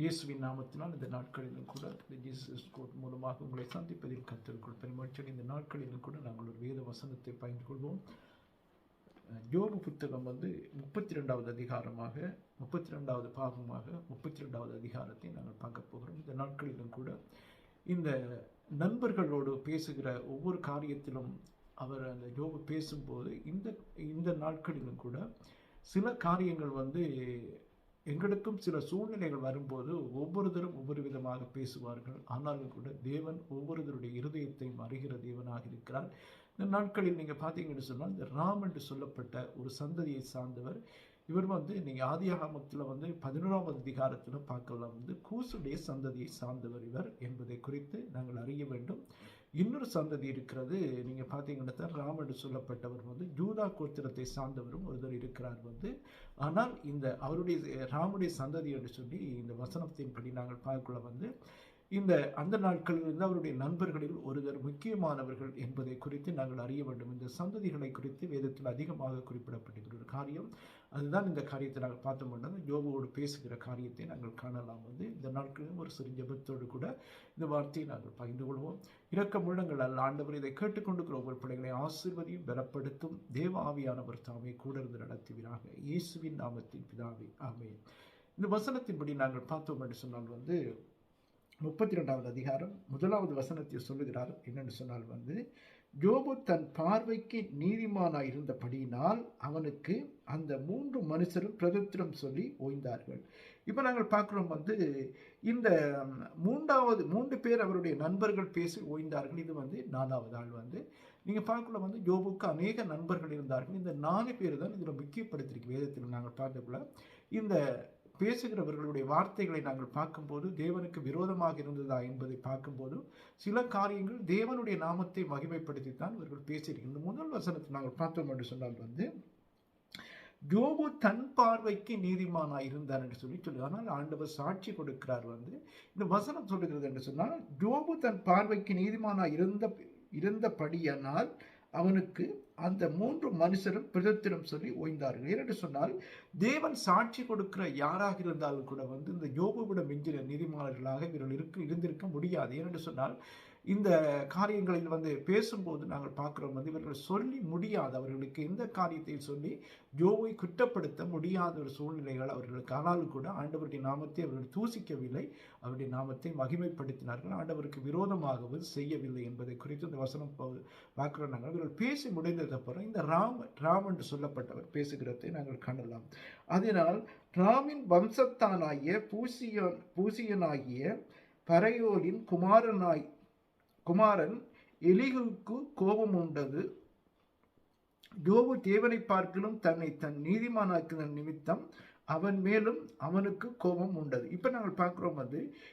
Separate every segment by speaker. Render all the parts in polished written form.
Speaker 1: இயேசுவின் நாமத்தினால் இந்த நாட்களிலும் கூட இந்த ஜீசஸ் கோட் மூலமாக உங்களை சந்திப்பதில் கர்த்தருக்குள் பெருமகிழ்ச்சி. இந்த நாட்களிலும் கூட நாங்கள் ஒரு வேத வசனத்தை பகிர்ந்து கொள்வோம். யோபு புத்தகம் 32வது அதிகாரமாக 32வது பாகமாக 32வது அதிகாரத்தை நாங்கள் பார்க்க போகிறோம். இந்த நாட்களிலும் கூட இந்த நண்பர்களோடு பேசுகிற ஒவ்வொரு காரியத்திலும் அவர் அந்த யோபு பேசும்போது இந்த நாட்களிலும் கூட சில காரியங்கள் எங்களுக்கும் சில சூழ்நிலைகள் வரும்போது ஒவ்வொருத்தரும் ஒவ்வொரு விதமாக பேசுவார்கள். ஆனாலும் கூட தேவன் ஒவ்வொருத்தருடைய இருதயத்தையும் அறிகிற தேவனாக இருக்கிறார். இந்த நாட்களில் நீங்கள் பார்த்தீங்கன்னு சொன்னால் இந்த ராம் என்று சொல்லப்பட்ட ஒரு சந்ததியை சார்ந்தவர். இவர் நீங்கள் ஆதியாகமத்தில் 11வது அதிகாரத்தில் பார்க்கலாம். கூசுடைய சந்ததியை சார்ந்தவர் இவர் என்பதை குறித்து நாங்கள் அறிய வேண்டும். இன்னொரு சந்ததி இருக்கிறது. நீங்கள் பார்த்தீங்கன்னா ராம் என்று சொல்லப்பட்டவர் யூதா கோத்திரத்தை சார்ந்தவரும் ஒருவர் இருக்கிறார். ஆனால் இந்த அவருடைய ராமுடைய சந்ததி என்று சொல்லி இந்த வசனத்தின்படி நாங்கள் பார்க்கல அந்த நாட்களில் அவருடைய நண்பர்களில் ஒருவர் முக்கியமானவர்கள் என்பதை குறித்து நாங்கள் அறிய வேண்டும். இந்த சந்ததிகளை குறித்து வேதத்தில் அதிகமாக குறிப்பிடப்பட்டிருக்கிற ஒரு காரியம் அதுதான். இந்த காரியத்தை நாங்கள் பார்த்தோம்னா யோபுவோடு பேசுகிற காரியத்தை நாங்கள் காணலாம். இந்த நாட்களிலும் ஒரு சிறு ஜெபத்தோடு கூட இந்த வார்த்தையை நாங்கள் பகிர்ந்து கொள்வோம். இரக்கமுள்ளங்கள் அல்ல ஆண்டவர் இதை கேட்டுக்கொண்டிருக்கிற ஒவ்வொரு பிள்ளைகளை ஆசீர்வதியும் பலப்படுத்தும் தேவ ஆவியானவர் தாமே கூட இருந்து நடத்துவீராக. இயேசுவின் நாமத்தின் பிதாவே ஆமென். இந்த வசனத்தின்படி நாங்கள் பார்த்தோம் என்று சொன்னால் 32வது அதிகாரம் 1வது வசனத்தை சொல்லுகிறார். என்னென்னு சொன்னால் யோபு தன் பார்வைக்கு நீதிமானாய் இருந்தபடியினால் அவனுக்கு அந்த 3 மனுஷரும் பிரதித்திரம் சொல்லி ஓய்ந்தார்கள். இப்போ நாங்கள் பார்க்குறோம் இந்த 3 பேர் அவருடைய நண்பர்கள் பேசி ஓய்ந்தார்கள். இது 4வது ஆள் நீங்கள் பார்க்கல யோபுக்கு அநேக நண்பர்கள் இருந்தார்கள். இந்த 4 பேர் தான் இதில் முக்கியப்படுத்தியிருக்கு. வேதத்தில் நாங்கள் பார்த்தக்குள்ள இந்த பேசுகிறவர்களுடைய வார்த்தைகளை நாங்கள் பார்க்கும்போது தேவனுக்கு விரோதமாக இருந்ததா என்பதை பார்க்கும்போது சில காரியங்கள் தேவனுடைய நாமத்தை மகிமைப்படுத்தித்தான் இவர்கள் பேசியிருக்கிறார்கள். இந்த முதல் வசனத்தை நாங்கள் பார்த்தோம் என்று சொன்னால் யோபு தன் பார்வைக்கு நீதிமானாய் இருந்தார் என்று சொல்லி ஆனால் ஆண்டவர் சாட்சி கொடுக்கிறார். இந்த வசனம் சொல்லுகிறது என்று சொன்னால் யோபு தன் பார்வைக்கு நீதிமானாய் இருந்தபடியானால் அவனுக்கு அந்த 3 மனுஷரும் பிரதித்திரம் சொல்லி ஓய்ந்தார்கள். ஏனென்று சொன்னால் தேவன் சாட்சி கொடுக்கிற யாராக இருந்தாலும் கூட இந்த யோபுவிட மிஞ்சின நீதிமானர்களாக இவர்கள் இருந்திருக்க முடியாது. ஏனென்று சொன்னால் இந்த காரியங்களில் பேசும்போது நாங்கள் பார்க்குறோம் இவர்கள் சொல்லி முடியாது. அவர்களுக்கு எந்த காரியத்தை சொல்லி யோபை குற்றப்படுத்த முடியாத ஒரு சூழ்நிலைகள் அவர்களுக்கு. ஆனாலும் கூட ஆண்டவருடைய நாமத்தை அவர்கள் தூசிக்கவில்லை, அவருடைய நாமத்தை மகிமைப்படுத்தினார்கள், ஆண்டவருக்கு விரோதமாகவும் செய்யவில்லை என்பதை குறித்து இந்த வசனம் பார்க்கிறோம். நாங்கள் இவர்கள் பேசி முடிந்தது அப்புறம் இந்த ராம் என்று சொல்லப்பட்டவர் பேசுகிறதை நாங்கள் காணலாம். அதனால் ராமின் வம்சத்தானாகிய பூசியனாகிய பரையோலின் குமாரன் எலிகுவுக்கு கோபம் உண்டது. யோபு தேவனை பார்க்கிலும் தன்னை தன் நீதிமானாக்கின நிமித்தம் அவன் மேலும் அவனுக்கு கோபம் உண்டது. இப்போ நாங்கள் பார்க்குறோம்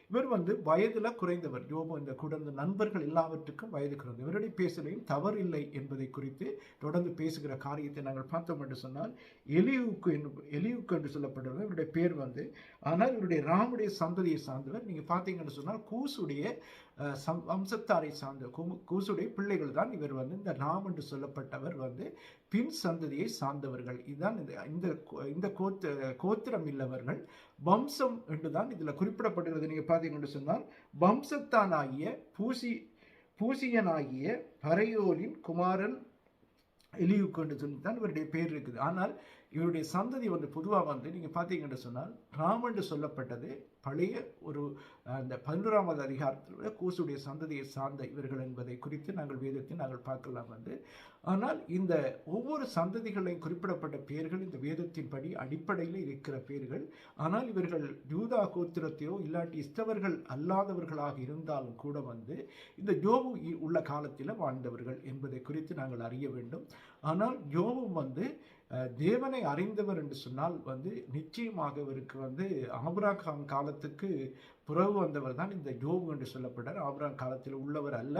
Speaker 1: இவர் வயதில் குறைந்தவர். யோபு இந்த குடந்த நண்பர்கள் எல்லாவற்றுக்கும் வயது குறைந்தவர். இவருடைய பேசலையும் தவறு இல்லை என்பதை குறித்து தொடர்ந்து பேசுகிற காரியத்தை நாங்கள் பார்த்தோம் என்று சொன்னால் எலியுக்கு என்று சொல்லப்பட்டவர் இவருடைய பேர் ஆனால் இவருடைய ராமுடைய சந்ததியை சார்ந்தவர். நீங்கள் பார்த்தீங்கன்னு சொன்னால் கூசுடைய வம்சத்தாரை சார்ந்த கூசுடைய பிள்ளைகள் தான் இவர் இந்த ராம் என்று சொல்லப்பட்டவர் பின் சந்ததியை சார்ந்தவர்கள். இதுதான் இந்த கோத்திரம் இல்லவர்கள் வம்சம் என்றுதான் இதில் குறிப்பிடப்படுகிறது. நீங்கள் பார்த்தீங்கன்னு சொன்னால் வம்சத்தானாகிய பூசியனாகிய பரையோலின் குமாரன் எலியுக்கு என்று சொல்லித்தான் இவருடைய பேர் இருக்குது. ஆனால் இவருடைய சந்ததி பொதுவாக நீங்கள் பார்த்தீங்கன்னு சொன்னால் ராம் என்று சொல்லப்பட்டது பழைய ஒரு அந்த 11வது அதிகாரத்தில் கூசுடைய சந்ததியை சார்ந்த இவர்கள் என்பதை குறித்து நாங்கள் வேதத்தை நாங்கள் பார்க்கலாம். ஆனால் இந்த ஒவ்வொரு சந்ததிகளையும் குறிப்பிடப்பட்ட பெயர்கள் இந்த வேதத்தின்படி அடிப்படையில் இருக்கிற பெயர்கள். ஆனால் இவர்கள் யூதா கோத்திரத்தையோ இல்லாட்டி இஸ்தவர்கள் அல்லாதவர்களாக இருந்தாலும் கூட இந்த யோபு உள்ள காலத்தில் வாழ்ந்தவர்கள் என்பதை குறித்து நாங்கள் அறிய வேண்டும். ஆனால் யோபு தேவனை அறிந்தவர் என்று சொன்னால் நிச்சயமாக இவருக்கு ஆபிரகாம் காலத்துக்கு பிறகு வந்தவர் தான் இந்த யோபு என்று சொல்லப்பட்டார். ஆபிரகாம் காலத்தில் உள்ளவர் அல்ல.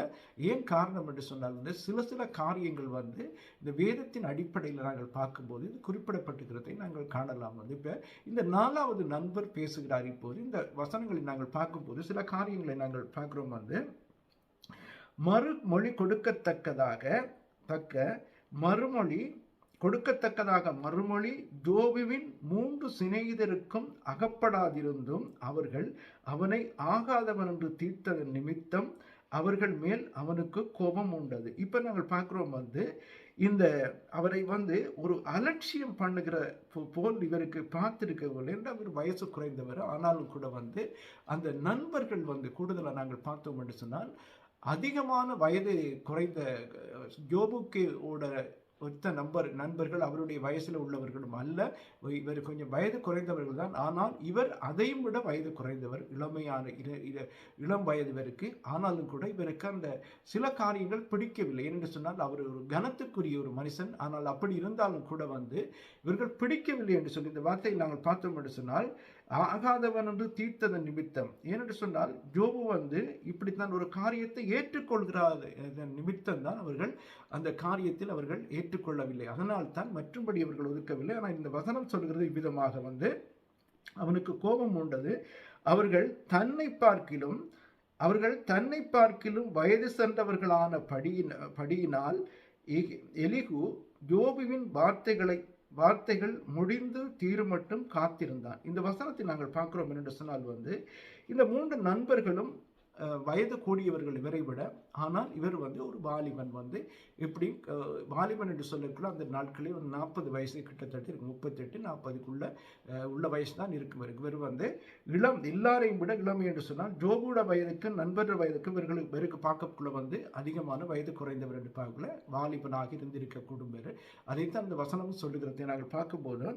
Speaker 1: ஏன் காரணம் என்று சொன்னால் சில காரியங்கள் இந்த வேதத்தின் அடிப்படையில் நாங்கள் பார்க்கும்போது இது குறிப்பிடப்பட்டிருக்கிறதை நாங்கள் காணலாம். இப்போ இந்த 4வது நண்பர் பேசுகிறார். இப்போது இந்த வசனங்களை நாங்கள் பார்க்கும்போது சில காரியங்களை நாங்கள் பார்க்குறோம். மறுமொழி கொடுக்கத்தக்க மறுமொழி கொடுக்கத்தக்கதாக மறுமொழி, யோபுவின் 3 சிநேகிதருக்கும் அகப்படாதிருந்தும் அவர்கள் அவனை ஆகாதவன் என்று தீர்த்ததன் நிமித்தம் அவர்கள் மேல் அவனுக்கு கோபம் உண்டது. இப்ப நாங்கள் பார்க்கிறோம் இந்த அவரை ஒரு அலட்சியம் பண்ணுகிற போல் இவருக்கு பார்த்திருக்கவில்லை என்று அவர் வயசு குறைந்தவர். ஆனாலும் கூட அந்த நண்பர்கள் கூடுதலாக நாங்கள் பார்த்தோம் என்று சொன்னால், அதிகமான வயது குறைந்த யோபுக்கு ஒத்த நண்பர்கள் அவருடைய வயசுல உள்ளவர்களும் அல்ல. இவர் கொஞ்சம் வயது குறைந்தவர்கள் தான். ஆனால் இவர் அதையும் விட வயது குறைந்தவர், இளமையான இளம் வயது இவருக்கு. ஆனாலும் கூட இவருக்கு அந்த சில காரியங்கள் பிடிக்கவில்லை. என்று சொன்னால் அவர் ஒரு கனத்துக்குரிய ஒரு மனுஷன். ஆனால் அப்படி இருந்தாலும் கூட இவர்கள் பிடிக்கவில்லை என்று சொல்லி இந்த வார்த்தையை நாங்கள் பார்த்தோம் என்று சொன்னால், ஆகாதவன் என்று தீர்த்ததன் நிமித்தம். ஏனென்று சொன்னால் யோபு இப்படித்தான் ஒரு காரியத்தை ஏற்றுக்கொள்கிறார் நிமித்தம் தான் அவர்கள் அந்த காரியத்தில் அவர்கள் ஏற்றுக்கொள்ளவில்லை. அதனால் தான் மற்றும்படி அவர்கள் ஒதுக்கவில்லை. ஆனால் இந்த வசனம் சொல்கிறது இவ்விதமாக அவனுக்கு கோபம் உண்டது. அவர்கள் தன்னை பார்க்கிலும் வயது சென்றவர்களான படியினால் எலிகு யோபுவின் வார்த்தைகள் முடிந்து தீருமட்டும் காத்திருந்தான். இந்த வசனத்தை நாங்கள் பார்க்கிறோம் என்று சொன்னால் இந்த 3 நண்பர்களும் வயது கூடியவர்கள் இவரை விட. ஆனால் இவர் ஒரு வாலிபன். எப்படி வாலிபன் என்று சொல்லக்குள்ள அந்த நாட்களில் 40 வயசு கிட்டத்தட்ட இருக்கு, 38-40க்குள்ள உள்ள வயசு தான் இருக்கும். இவர் இளம், எல்லாரையும் விட இளமை என்று சொன்னால் யோபுவோட வயதுக்கு நண்பர்கள் வயதுக்கு இவருக்கு பார்க்கக்குள்ள அதிகமான வயது குறைந்தவர் என்று பார்க்கல, வாலிபனாக இருந்திருக்கக்கூடும் பேர். அதைத்தான் அந்த வசனமும் சொல்லுகிறதை நாங்கள் பார்க்கும்போது,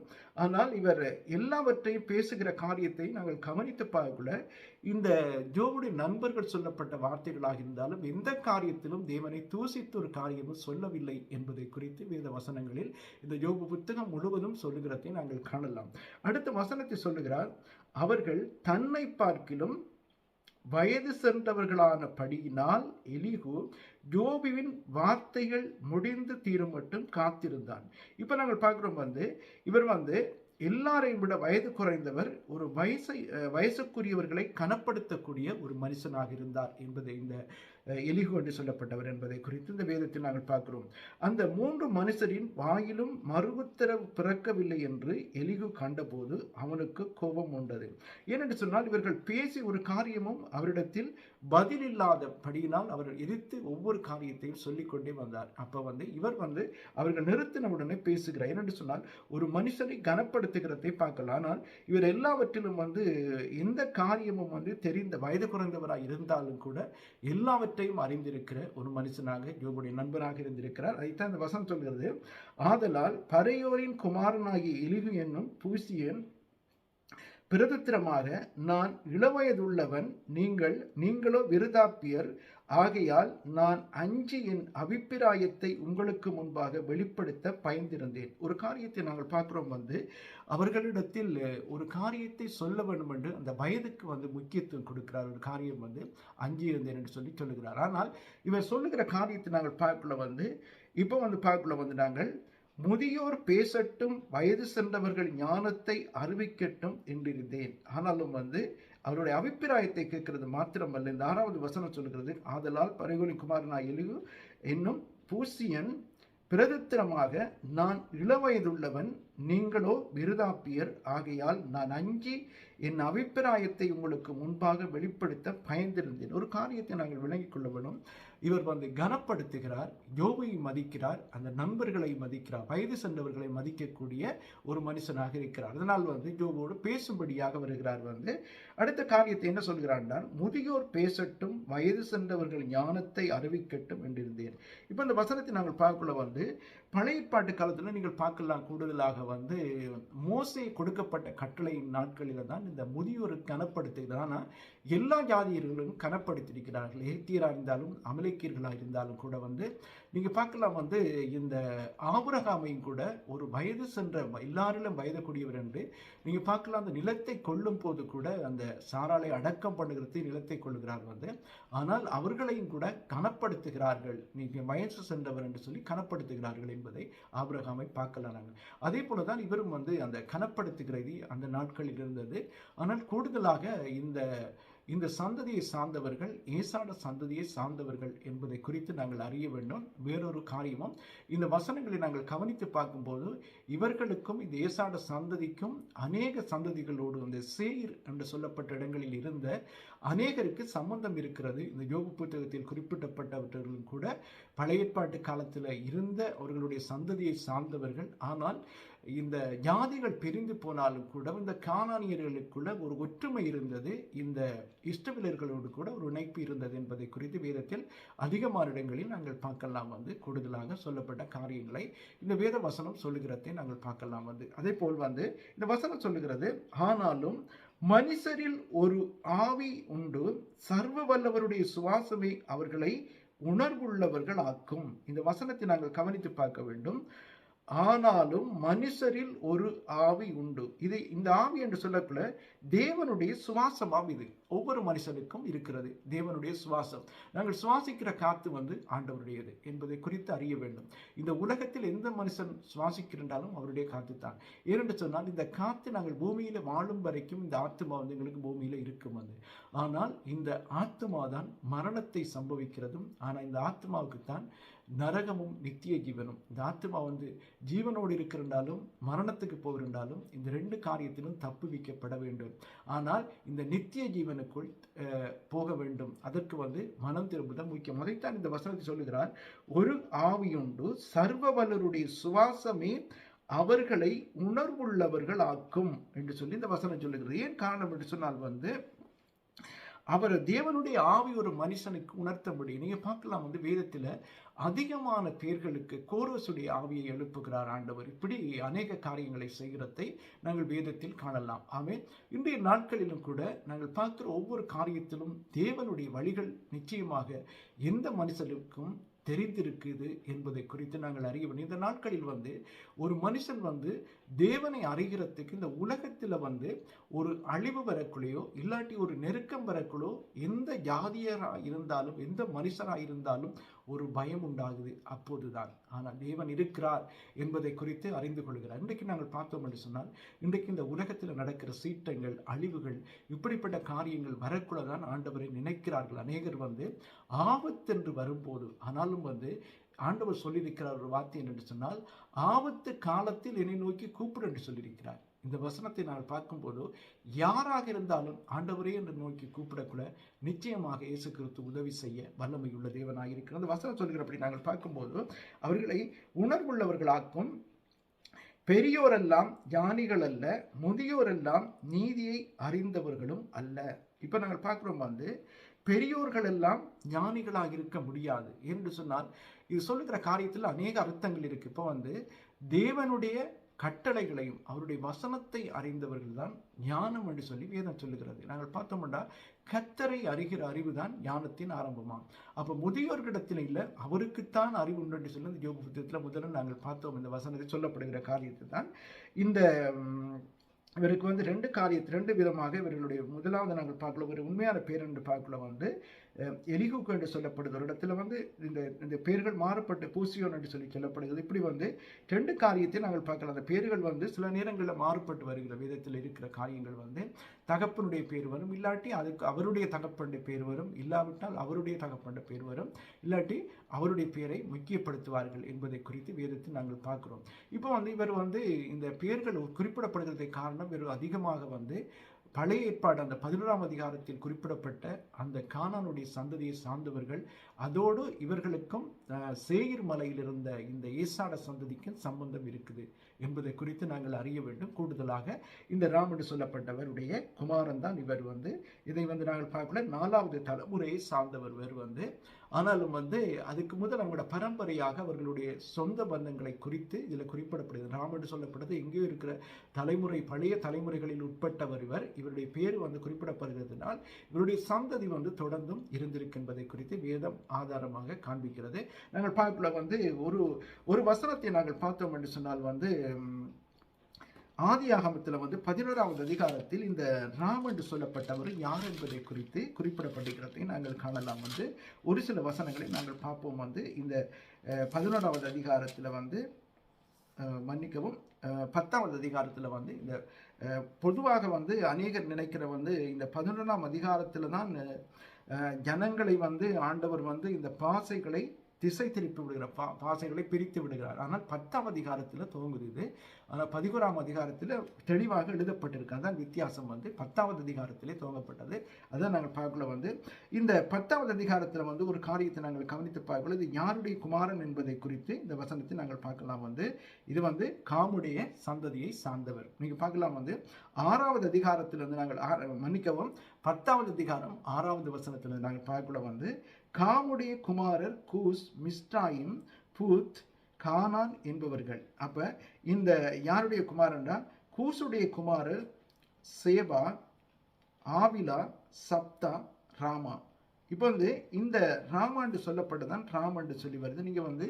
Speaker 1: ஆனால் இவர் எல்லாவற்றையும் பேசுகிற காரியத்தை நாங்கள் கவனித்து பார்க்கல, இந்த யோபுடைய நண்பர்கள் சொல்லப்பட்ட வார்த்தைகளாக இருந்தாலும் எந்த காரியத்திலும் தேவனை தூசித்து ஒரு காரியமும் சொல்லவில்லை என்பதை குறித்து வேத வசனங்களில் இந்த யோபு புத்தகம் முழுவதும் சொல்லுகிறதை நாங்கள் காணலாம். அடுத்த வசனத்தை சொல்லுகிறார், அவர்கள் தன்னை பார்க்கிலும் வயது சென்றவர்களான படியினால் எலிகு யோபுவின் வார்த்தைகள் முடிந்து தீரும் மட்டும் காத்திருந்தான். இப்ப நாங்கள் பார்க்கிறோம் இவர் எல்லாரையும் விட வயது குறைந்தவர், ஒரு வயசுக்குரியவர்களை கனப்படுத்தக்கூடிய ஒரு மனுஷனாக இருந்தார் என்பதை இந்த எலிகு என்று சொல்லப்பட்டவர் என்பதை குறித்து இந்த வேதத்தில் நாங்கள் பார்க்கிறோம். அந்த 3 மனுஷரின் வாயிலும் மறுஉத்தரவு பிறக்கவில்லை என்று எலிகு கண்டபோது அவனுக்கு கோபம் உண்டது. ஏனென்று சொன்னால் இவர்கள் பேசி ஒரு காரியமும் அவரிடத்தில் பதில் இல்லாதபடியினால் அவர் எதிர்த்து ஒவ்வொரு காரியத்தையும் சொல்லிக்கொண்டே வந்தார். அப்ப இவர் அவர்கள் நிறுத்தின உடனே பேசுகிறார். ஏனென்று சொன்னால் ஒரு மனுஷனை கனப்படுத்துகிறதை பார்க்கலாம். ஆனால் இவர் எல்லாவற்றிலும் எந்த காரியமும் தெரிந்த வயது குறைந்தவராக இருந்தாலும் கூட எல்லாவற்றையும் அறிந்திருக்கிற ஒரு மனுஷனாக யோபுடைய நண்பனாக இருந்திருக்கிறார். அதைத்தான் இந்த வசனம் சொல்கிறது, ஆதலால் பரையோரின் குமாரனாகிய எலிகு என்னும் பூசியன் பிரதுத்திரமாக, நான் இளவயதுள்ளவன், நீங்களோ விருதாப்பியர், ஆகையால் நான் அஞ்சி என் அபிப்பிராயத்தை உங்களுக்கு முன்பாக வெளிப்படுத்த பயந்திருந்தேன். ஒரு காரியத்தை நாங்கள் பார்க்கிறோம் அவர்களிடத்தில் ஒரு காரியத்தை சொல்ல வேண்டும் என்று அந்த வயதுக்கு முக்கியத்துவம் கொடுக்கிறார். ஒரு காரியம் அஞ்சி இருந்தேன் என்று சொல்லுகிறார். ஆனால் இவர் சொல்லுகிற காரியத்தை நாங்கள் பார்க்கல இப்போ பார்க்கல நாங்கள் முதியோர் பேசட்டும், வயது சென்றவர்கள் ஞானத்தை அறிவிக்கட்டும் என்றிருந்தேன். ஆனாலும் அவருடைய அபிப்பிராயத்தை கேட்கிறது மாத்திரமல்ல, இந்த 6வது வசனம் சொல்கிறது, ஆதலால் பரையோரின் குமாரனாகிய எலிகு என்னும் பூசியன் பிரதுத்திரமாக, நான் இளவயதுள்ளவன், நீங்களோ விருதாப்பியர், ஆகையால் நான் அஞ்சி என் அபிப்பிராயத்தை உங்களுக்கு முன்பாக வெளிப்படுத்த பயந்திருந்தேன். ஒரு காரியத்தை நாங்கள் விளங்கிக் கொள்ள வேண்டும். இவர் கனப்படுத்துகிறார், யோபுவை மதிக்கிறார், அந்த நண்பர்களை மதிக்கிறார், வயது சென்றவர்களை மதிக்கக்கூடிய ஒரு மனுஷனாக இருக்கிறார். அதனால் யோபுவோடு பேசும்படியாக வருகிறார். அடுத்த காரியத்தை என்ன சொல்கிறார், முதியோர் பேசட்டும், வயது சென்றவர்கள் ஞானத்தை அறிவிக்கட்டும் என்றிருந்தேன். இப்போ இந்த வசனத்தை நாங்கள் பார்க்கல பழைய ஏற்பாட்டு காலத்தில் நீங்கள் பார்க்கலாம், கூடுதலாக மோசே கொடுக்கப்பட்ட கட்டளையின் நாட்களில் தான் இந்த முதியோருக்கு கனப்படுத்துகிறார். ஆனால் எல்லா ஜாதியர்களும் கனப்படுத்தியிருக்கிறார்கள். எகிப்தியராக இருந்தாலும் அமலேக்கியர்களாக இருந்தாலும் கூட நீங்க பார்க்கலாம் இந்த ஆபிரகாமையும் கூட ஒரு வயது சென்ற எல்லாரிலும் வயது கூடியவர் என்று நீங்க பார்க்கலாம். அந்த நிலத்தை கொள்ளும் போது கூட அந்த சாராளை அடக்கம் பண்ணுகிறது நிலத்தை கொள்ளுகிறார். ஆனால் அவர்களையும் கூட கனப்படுத்துகிறார்கள், நீங்க வயசு சென்றவர் என்று சொல்லி கனப்படுத்துகிறார்கள் என்பதை ஆபிரகாமை பார்க்கலாம் நாங்கள். அதே போலதான் இவரும் அந்த கனப்படுத்துகிறது அந்த நாட்களில் இருந்தது. ஆனால் கூடுதலாக இந்த இந்த சந்ததியை சார்ந்தவர்கள் ஏசாட சந்ததியை சார்ந்தவர்கள் என்பதை குறித்து நாங்கள் அறிய வேண்டும். வேறொரு காரியமும் இந்த வசனங்களை நாங்கள் கவனித்து பார்க்கும்போது இவர்களுக்கும் இந்த ஏசாட சந்ததிக்கும் அநேக சந்ததிகளோடு இந்த சேர் என்று சொல்லப்பட்ட இடங்களில் இருந்த அநேகருக்கு சம்பந்தம் இருக்கிறது. இந்த யோபு புத்தகத்தில் குறிப்பிடப்பட்டவர்களும் கூட பழைய ஏற்பாட்டு காலத்தில் இருந்த அவர்களுடைய சந்ததியை சார்ந்தவர்கள். ஆனால் இந்த ஜாதிகள் பிரிந்து போனாலும் கூட இந்த கானானியர்களுக்குள்ள ஒரு ஒற்றுமை இருந்தது, இந்த இஸ்ரவேலர்களோடு கூட ஒரு இணைப்பு இருந்தது என்பதை குறித்து வேதத்தில் அதிகமான இடங்களில் நாங்கள் பார்க்கலாம். கூடுதலாக சொல்லப்பட்ட காரியங்களை இந்த வேத வசனம் சொல்லுகிறதை நாங்கள் பார்க்கலாம். அதே போல் இந்த வசனம் சொல்லுகிறது, ஆனாலும் மனுஷரில் ஒரு ஆவி உண்டு, சர்வ வல்லவருடைய சுவாசமே அவர்களை உணர்வுள்ளவர்கள் ஆக்கும். இந்த வசனத்தை நாங்கள் கவனித்து பார்க்க வேண்டும். ஆனாலும் மனுஷரில் ஒரு ஆவி உண்டு. இது இந்த ஆவி என்று சொல்லக்குள்ள தேவனுடைய சுவாசமாம். இது ஒவ்வொரு மனுஷனுக்கும் இருக்கிறது தேவனுடைய சுவாசம். நாங்கள் சுவாசிக்கிற காத்து ஆண்டவருடையது என்பதை குறித்து அறிய வேண்டும். இந்த உலகத்தில் எந்த மனுஷன் சுவாசிக்கிறாலும் அவருடைய காத்து தான். ஏனென்று சொன்னால் இந்த காத்து நாங்கள் பூமியில வாழும் வரைக்கும் இந்த ஆத்மா எங்களுக்கு பூமியில இருக்கும். ஆனால் இந்த ஆத்மா தான் மரணத்தை சம்பவிக்கிறதும். ஆனால் இந்த ஆத்மாவுக்கு தான் நரகமும் நித்திய ஜீவனும். இந்த ஆத்மா ஜீவனோடு இருக்கிறாலும் மரணத்துக்கு போகிறாலும் இந்த ரெண்டு காரியத்திலும் தப்புவிக்கப்பட வேண்டும். ஆனால் இந்த நித்திய ஜீவனுக்குள் போக வேண்டும். அதற்கு மனம் திரும்புதல் முக்கியம். அதைத்தான் இந்த வசனத்தை சொல்லுகிறார், ஒரு ஆவியுண்டு, சர்வ வல்லருடைய சுவாசமே அவர்களை உணர்வுள்ளவர்கள் ஆக்கும் என்று சொல்லி இந்த வசனம் சொல்லுகிறது. ஏன் காரணம் என்று சொன்னால் அவர் தேவனுடைய ஆவி ஒரு மனுஷனுக்கு உணர்த்த முடியும். நீங்க பார்க்கலாம் வேதத்தில் அதிகமான பேர்களுக்கு கோரசுடைய ஆவியை எழுப்புகிறார் ஆண்டவர். இப்படி அநேக காரியங்களை செய்கிறதை நாங்கள் வேதத்தில் காணலாம். ஆமென். இன்றைய நாட்களிலும் கூட நாங்கள் பார்க்கிற ஒவ்வொரு காரியத்திலும் தேவனுடைய வழிகள் நிச்சயமாக எந்த மனுஷனுக்கும் தெரிந்திருக்குது என்பதை குறித்து நாங்கள் அறிய வேண்டும். இந்த நாட்களில் ஒரு மனுஷன் தேவனை அறிகிறதுக்கு இந்த உலகத்தில் ஒரு அழிவு வரக்குள்ளையோ இல்லாட்டி ஒரு நெருக்கம் வரக்குள்ளோ எந்த ஜாதியராக இருந்தாலும் எந்த மனுஷராக இருந்தாலும் ஒரு பயம் உண்டாகுது அப்போதுதான். ஆனால் தேவன் இருக்கிறார் என்பதை குறித்து அறிந்து கொள்கிறார். இன்றைக்கு நாங்கள் பார்த்தோம் என்று சொன்னால் இன்றைக்கு இந்த உலகத்தில் நடக்கிற சீட்டங்கள் அழிவுகள் இப்படிப்பட்ட காரியங்கள் வரக்குள்ளதான் ஆண்டவரை நினைக்கிறார்கள் அநேகர். ஆபத்து என்று வரும்போது ஆனாலும் ஆண்டவர் சொல்லியிருக்கிறார் ஒரு வார்த்தை என்று சொன்னால், ஆபத்து காலத்தில் என்னை நோக்கி கூப்பிடு என்று சொல்லியிருக்கிறார். இந்த வசனத்தை நாங்கள் பார்க்கும்போது யாராக இருந்தாலும் ஆண்டவரே என்று நோக்கி கூப்பிடக்கூட நிச்சயமாக இயேசு கிறிஸ்து உதவி செய்ய வல்லமை உள்ள தேவனாக இருக்கிறது. அந்த வசனம் சொல்கிறபடி நாங்கள் பார்க்கும்போது அவர்களை உணர்வுள்ளவர்களாக்கும். பெரியோரெல்லாம் ஞானிகள் அல்ல, முதியோரெல்லாம் நீதியை அறிந்தவர்களும் அல்ல. இப்ப நாங்கள் பார்க்கிறோம் பெரியோர்கள் எல்லாம் ஞானிகளாக இருக்க முடியாது என்று சொன்னால் இது சொல்லுகிற காரியத்தில் அநேக அர்த்தங்கள் இருக்கு. இப்போ தேவனுடைய கட்டளைகளையும் அவருடைய வசனத்தை அறிந்தவர்கள் தான் ஞானம் என்று சொல்லி வேதம் சொல்லுகிறது. நாங்கள் பார்த்தோம்னா கர்த்தரை அறிகிற அறிவு தான் ஞானத்தின் ஆரம்பமாம். அப்ப முதியோர்களிடத்தில் இல்லை, அவருக்குத்தான் அறிவு உண்டு என்று சொல்லி யோபு புத்தகத்தில் முதல்ல நாங்கள் பார்த்தோம். இந்த வசனத்தில் சொல்லப்படுகிற காரியத்தை தான் இந்த இவருக்கு ரெண்டு காரியத்தை ரெண்டு விதமாக இவர்களுடைய முதலாவது நாங்கள் பார்க்கல ஒரு உண்மையான பேர் என்று பார்க்கல எலிகூக்கு என்று சொல்லப்படுது. ஒரு இடத்துல இந்த பேர்கள் மாறப்பட்டு பூசியோன் என்று சொல்லி சொல்லப்படுகிறது. இப்படி ரெண்டு காரியத்தை நாங்கள் பார்க்கலாம். அந்த பேர்கள் சில நேரங்களில் மாறுபட்டு வருகிற விதத்தில் இருக்கிற காரியங்கள் தகப்பனுடைய பேர் வரும், இல்லாட்டி அதுக்கு அவருடைய தகப்பனுடைய பேர் வரும், இல்லாவிட்டால் அவருடைய தகப்பனுடைய பேர் வரும், இல்லாட்டி அவருடைய பேரை முக்கியப்படுத்துவார்கள் என்பதை குறித்து வேதத்தில் நாங்கள் பார்க்கிறோம். இப்போ இவர் இந்த பேர்கள் குறிப்பிடப்படுகிறதுக்கு காரணம் இவர் அதிகமாக பழைய ஏற்பாடு அந்த 11ஆம் அதிகாரத்தில் குறிப்பிடப்பட்ட அந்த கானானுடைய சந்ததியை சார்ந்தவர்கள், அதோடு இவர்களுக்கும் சேயீர் மலையில் இருந்த இந்த ஏசாட சந்ததிக்கும் சம்பந்தம் இருக்குது என்பதை குறித்து நாங்கள் அறிய வேண்டும். கூடுதலாக இந்த ராம் என்று சொல்லப்பட்டவருடைய குமாரன் தான் இவர். இதை நாங்கள் பார்க்கல 4வது தலைமுறையை சார்ந்தவர் இவர். ஆனாலும் அதுக்கு முதல் அவங்களோட பரம்பரையாக அவர்களுடைய சொந்த பந்தங்களை குறித்து இதில் குறிப்பிடப்படுகிறது. ராம் என்று சொல்லப்பட்டது எங்கேயோ இருக்கிற தலைமுறை பழைய தலைமுறைகளில் உட்பட்டவர் இவர். இவருடைய பேர் குறிப்பிடப்படுகிறதுனால் இவருடைய சந்ததி தொடர்ந்தும் இருந்திருக்கு என்பதை குறித்து வேதம் ஆதாரமாக காண்பிக்கிறது. நாங்கள் பார்க்கல ஒரு வசனத்தை நாங்கள் பார்த்தோம் என்று சொன்னால் ஆதியாகமத்தில் 11வது அதிகாரத்தில் இந்த ராம் என்று சொல்லப்பட்டவர் யார் என்பதை குறித்து குறிப்பிடப்படுகிறதை நாங்கள் காணலாம். ஒரு சில வசனங்களை நாங்கள் பார்ப்போம். இந்த 11வது அதிகாரத்தில் மன்னிக்கவும் 10வது அதிகாரத்தில் இந்த பொதுவாக வந்து அநேகர் நினைக்கிற வந்து இந்த 11ஆம் அதிகாரத்தில் தான் ஜனங்களை வந்து ஆண்டவர் வந்து இந்த பாசைகளை திசை திருப்பி விடுகிறார், பாசைகளை பிரித்து விடுகிறார். ஆனால் 10ஆம் அதிகாரத்தில் துவங்குது இது. ஆனால் 11ஆம் அதிகாரத்தில் தெளிவாக எழுதப்பட்டிருக்கு. அதான் வித்தியாசம் வந்து 10ஆவது அதிகாரத்திலே துவங்கப்பட்டது. அதான் நாங்கள் பார்க்கல வந்து இந்த 10ஆவது அதிகாரத்தில் வந்து ஒரு காரியத்தை நாங்கள் கவனித்து பார்க்கல. இது யாருடைய குமாரன் என்பதை குறித்து இந்த வசனத்தை நாங்கள் பார்க்கலாம். வந்து இது வந்து காமுடைய சந்ததியை சார்ந்தவர். நீங்கள் பார்க்கலாம் வந்து 6வது அதிகாரத்திலிருந்து நாங்கள் மன்னிக்கவும் 10ஆவது அதிகாரம் 6வது வசனத்திலிருந்து நாங்கள் பார்க்கல வந்து காமுடைய குமாரர் கூஸ், மிஸ்ராயிம், பூத், கானான் என்பவர்கள். அப்ப இந்த யாருடைய குமாரன்டா? கூசுடைய குமாரர் சேபா, ஆவிலா, சப்தா, ராமா. இப்போ வந்து இந்த ராமாண்டு சொல்லப்பட்டதான் ராமண்டு சொல்லி வருது. நீங்கள் வந்து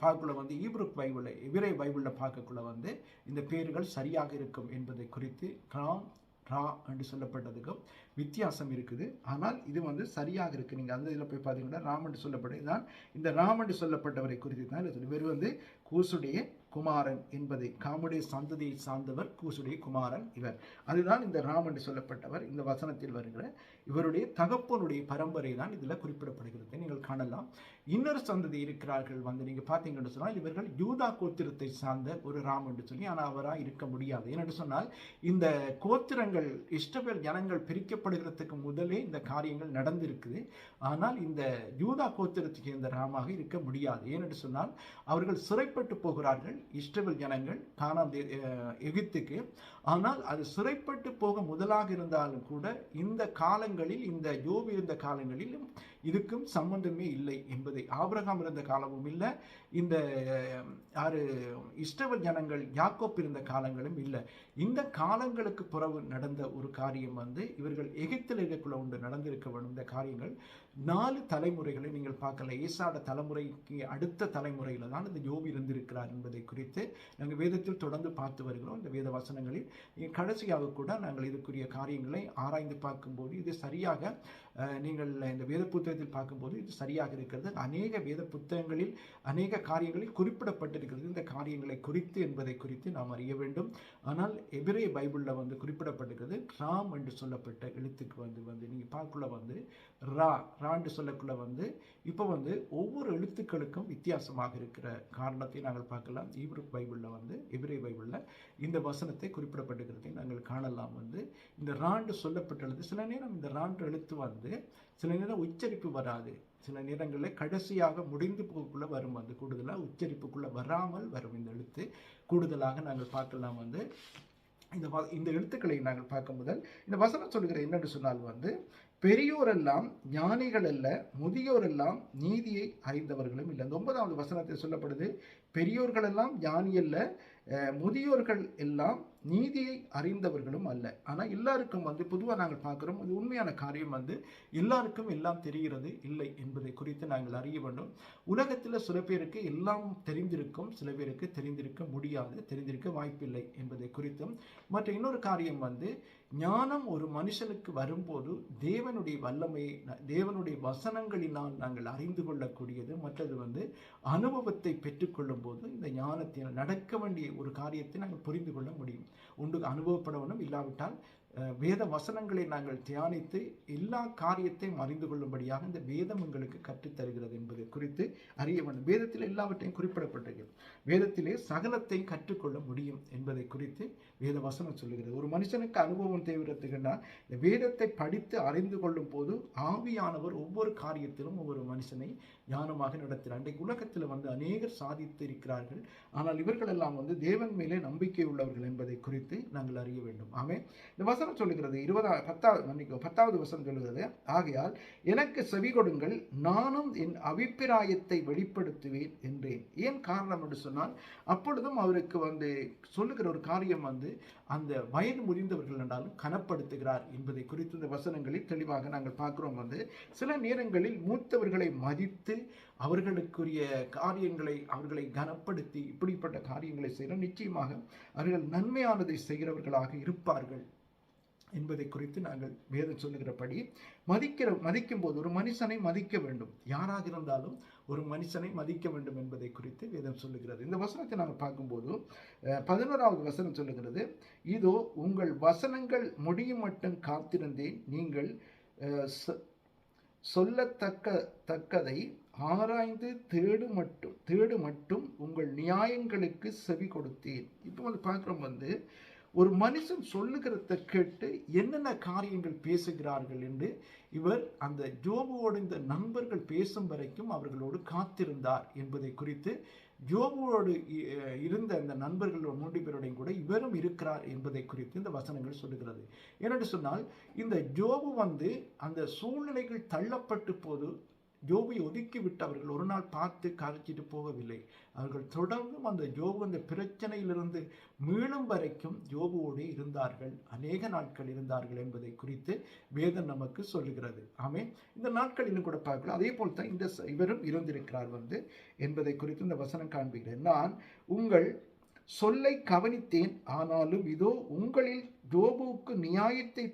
Speaker 1: பார்க்கக்குள்ள வந்து ஈப்ரூக் பைபிளில் எபிரே பைபிளில் பார்க்கக்குள்ள வந்து இந்த பேர்கள் சரியாக இருக்கும் என்பதை குறித்து ராம் ரா என்று சொல்லப்பட்டதுக்கும் வித்தியாசம் இருக்குது. ஆனால் இது வந்து சரியாக இருக்குது. நீங்கள் அந்த இதில் போய் பார்த்தீங்கன்னா ராம் என்று சொல்லப்பட்டது தான் இந்த ராம் என்று சொல்லப்பட்டவரை குறித்து தான் இது. இவர் வந்து கூசுடைய குமாரன் என்பதை, காமுடைய சந்ததியை சார்ந்தவர் கூசுடைய குமாரன் இவர். அதுதான் இந்த ராம் என்று சொல்லப்பட்டவர். இந்த வசனத்தில் வருகிற இவருடைய தகப்பனுடைய பரம்பரை தான் இதில் குறிப்பிடப்படுகிறது. நீங்கள் காணலாம். இன்னொரு சந்ததி இருக்கிறார்கள் வந்து நீங்கள் பார்த்தீங்கன்னு சொன்னால் இவர்கள் யூதா கோத்திரத்தை சார்ந்த ஒரு ராம் என்று சொல்லி, ஆனால் அவராக இருக்க முடியாது. ஏனென்று சொன்னால் இந்த கோத்திரங்கள் இஸ்ரவேல் ஜனங்கள் பிரிக்கப்படுகிறதுக்கு முதலே இந்த காரியங்கள் நடந்திருக்குது. ஆனால் இந்த யூதா கோத்திரத்துக்கு இந்த ராமாக இருக்க முடியாது. ஏனென்று சொன்னால் அவர்கள் சிறைப்பட்டு போகிறார்கள் இஸ்ரவேல் ஜனங்கள் கானான் எகிப்துக்கு. ஆனால் அது சிறைப்பட்டு போக முதலாக இருந்தாலும் கூட இந்த காலங்களில், இந்த யோபு இருந்த காலங்களிலும் இதுக்கும் சம்பந்தமே இல்லை என்பதை, ஆபிரகாம் இருந்த காலமும் இல்லை, இந்த இஸ்ரவேல் ஜனங்கள் யாக்கோப் இருந்த காலங்களும் இல்லை. இந்த காலங்களுக்கு பிறகு நடந்த ஒரு காரியம் வந்து இவர்கள் எகிப்தில் இருக்கக்குள்ள ஒன்று நடந்திருக்க வேண்டும். இந்த காரியங்கள் 4 தலைமுறைகளை நீங்கள் பார்க்கல. ஏசாட தலைமுறைக்கு அடுத்த தலைமுறையில் தான் இந்த யோபு இருந்திருக்கிறார் என்பதை குறித்து நாங்கள் வேதத்தில் தொடர்ந்து பார்த்து வருகிறோம். இந்த வேத வசனங்களில் கடைசியாக கூட நாங்கள் இதுக்குரிய காரியங்களை ஆராய்ந்து பார்க்கும்போது இது சரியாக, நீங்கள் இந்த வேத புத்தகத்தில் பார்க்கும்போது இது சரியாக இருக்கிறது. அநேக வேத புத்தகங்களில் அநேக காரியங்களில் குறிப்பிடப்பட்டிருக்கிறது இந்த காரியங்களை குறித்து என்பதை குறித்து நாம் அறிய வேண்டும். ஆனால் எபிரே பைபிளில் வந்து குறிப்பிடப்பட்டிருக்கிறது ராம் என்று சொல்லப்பட்ட எழுத்துக்கு வந்து நீங்கள் பார்க்கக்குள்ள வந்து ராண்டு சொல்லக்குள்ள வந்து இப்போ வந்து ஒவ்வொரு எழுத்துக்களுக்கும் வித்தியாசமாக இருக்கிற காரணத்தை நாங்கள் பார்க்கலாம். ஈப்ரூக் பைபிளில் வந்து எபிரே பைபிளில் இந்த வசனத்தை குறிப்பிடப்பட்டிருக்கிறதை நாங்கள் காணலாம். வந்து இந்த ராண்டு சொல்லப்பட்டுள்ளது. சில நேரம் இந்த ராண்டு எழுத்து வந்து சில நேரம் உச்சரிப்பு வராது, சில நேரங்களில் கடைசியாக முடிந்து போக்குள்ள வரும். வந்து கூடுதலாக உச்சரிப்புக்குள்ள வராமல் வரும் இந்த எழுத்து கூடுதலாக நாங்கள் பார்க்கலாம். வந்து இந்த எழுத்துக்களை நாங்கள் பார்க்கும் முதல் இந்த வசனம் சொல்லுகிற என்னென்று சொன்னால் வந்து பெரியோரெல்லாம் ஞானிகள் அல்ல, முதியோரெல்லாம் நீதியை அறிந்தவர்களும் இல்லை. இந்த 9வது வசனத்தில் சொல்லப்படுது பெரியோர்கள் எல்லாம் ஞானி அல்ல, முதியோர்கள் எல்லாம் நீதியை அறிந்தவர்களும் அல்ல. ஆனால் எல்லாருக்கும் வந்து பொதுவாக நாங்கள் பார்க்குறோம், அது உண்மையான காரியம் வந்து எல்லாருக்கும் எல்லாம் தெரிகிறது இல்லை என்பதை குறித்து நாங்கள் அறிய வேண்டும். உலகத்தில் சில பேருக்கு எல்லாம் தெரிந்திருக்கும், சில பேருக்கு தெரிந்திருக்க முடியாது, தெரிந்திருக்க வாய்ப்பில்லை என்பதை குறித்தும். மற்ற இன்னொரு காரியம் வந்து ஞானம் ஒரு மனுஷனுக்கு வரும்போது தேவனுடைய வல்லமையை, தேவனுடைய வசனங்களினால் நாங்கள் அறிந்து கொள்ளக்கூடியது. மற்றது வந்து அனுபவத்தை பெற்றுக்கொள்ளும் போது இந்த ஞானத்தில் நடக்க வேண்டிய ஒரு காரியத்தை நாங்கள் புரிந்து கொள்ள முடியும். ஒன்று அனுபவப்பட வேண்டும், இல்லாவிட்டால் வேத வசனங்களை நாங்கள் தியானித்து எல்லா காரியத்தையும் அறிந்து கொள்ளும்படியாக இந்த வேதம் எங்களுக்கு கற்றுத்தருகிறது என்பது குறித்து அறிய வேண்டும். வேதத்தில் எல்லாவற்றையும் குறிப்பிடப்பட்டிருக்கிறது. வேதத்திலே சகலத்தையும் கற்றுக்கொள்ள முடியும் என்பதை குறித்து வேத வசனம் சொல்லுகிறது. ஒரு மனுஷனுக்கு அனுபவம் தேவைன்னா இந்த வேதத்தை படித்து அறிந்து கொள்ளும் போது ஆவியானவர் ஒவ்வொரு காரியத்திலும் ஒவ்வொரு மனுஷனை ஞானமாக நடத்துகிறார். அன்றைக்கு உலகத்தில் வந்து அநேகர் சாதித்து இருக்கிறார்கள். ஆனால் இவர்கள் எல்லாம் வந்து தேவன் மேலே நம்பிக்கை உள்ளவர்கள் என்பதை குறித்து நாங்கள் அறிய வேண்டும். ஆமே. இந்த வசனம் சொல்லுகிறது 10வது வசனம் சொல்லுகிறது, ஆகையால் எனக்கு செவி கொடுங்கள், நானும் என் அபிப்பிராயத்தை வெளிப்படுத்துவேன் என்றேன். ஏன் காரணம் என்று சொன்னால் அப்பொழுதும் அவருக்கு வந்து சொல்லுகிற ஒரு காரியம் வந்து அந்த வயது முதிர்ந்தவர்கள் என்றாலும் கனப்படுத்துகிறார் என்பதை குறித்து இந்த வசனங்களில் தெளிவாக நாங்கள் பார்க்கிறோம். வந்து சில நேரங்களில் மூத்தவர்களை மதித்து அவர்களுக்குரிய காரியங்களை அவர்களை கனப்படுத்தி இப்படிப்பட்ட காரியங்களை செய்ய நிச்சயமாக அவர்கள் நன்மையானதை செய்கிறவர்களாக இருப்பார்கள் என்பதை குறித்து நாங்கள் வேதம் சொல்லுகிறபடி மதிக்கும் போது ஒரு மனுஷனை மதிக்க வேண்டும். யாராக இருந்தாலும் ஒரு மனுஷனை மதிக்க வேண்டும் என்பதை குறித்து வேதம் சொல்லுகிறது. இந்த வசனத்தை நாங்கள் பார்க்கும்போது 11வது வசனம் சொல்லுகிறது, இதோ உங்கள் வசனங்கள் முடியும் மட்டும் காத்திருந்தேன், நீங்கள் சொல்லத்தக்கதை ஆராய்ந்து தேடு மட்டும் உங்கள் நியாயங்களுக்கு செவி கொடுத்தேன். இப்போ வந்து பார்க்குறோம், ஒரு மனுஷன் சொல்லுகிறத கேட்டு என்னென்ன காரியங்கள் பேசுகிறார்கள் என்று இவர் அந்த யோபுவோடு இந்த நண்பர்கள் பேசும் வரைக்கும் அவர்களோடு காத்திருந்தார் என்பதை குறித்து, யோபுவோடு இருந்த அந்த நண்பர்கள் 3 பேருடையும் கூட இவரும் இருக்கிறார் என்பதை குறித்து இந்த வசனங்கள் சொல்லுகிறது. ஏனென்று சொன்னால், இந்த யோபு அந்த சூழ்நிலைகள் தள்ளப்பட்டு போது யோபை ஒதுக்கிவிட்டு அவர்கள் ஒரு நாள் பார்த்து கரைச்சிட்டு போகவில்லை. அவர்கள் தொடர்ந்தும் அந்த யோபு அந்த பிரச்சனையிலிருந்து மீளும் வரைக்கும் யோபுவோடு இருந்தார்கள், அநேக நாட்கள் இருந்தார்கள் என்பதை குறித்து வேதம் நமக்கு சொல்லுகிறது. ஆமென். இந்த நாட்களிலும் கூட பார்க்கலாம், அதே போல் தான் இவரும் இருந்திருக்கிறார் என்பதை குறித்து இந்த வசனம் காண்பிக்கிறேன். நான் உங்கள் சொல்லை கவனித்தேன், ஆனாலும் இதோ உங்களில் யோபுவுக்கு நியாயத்தை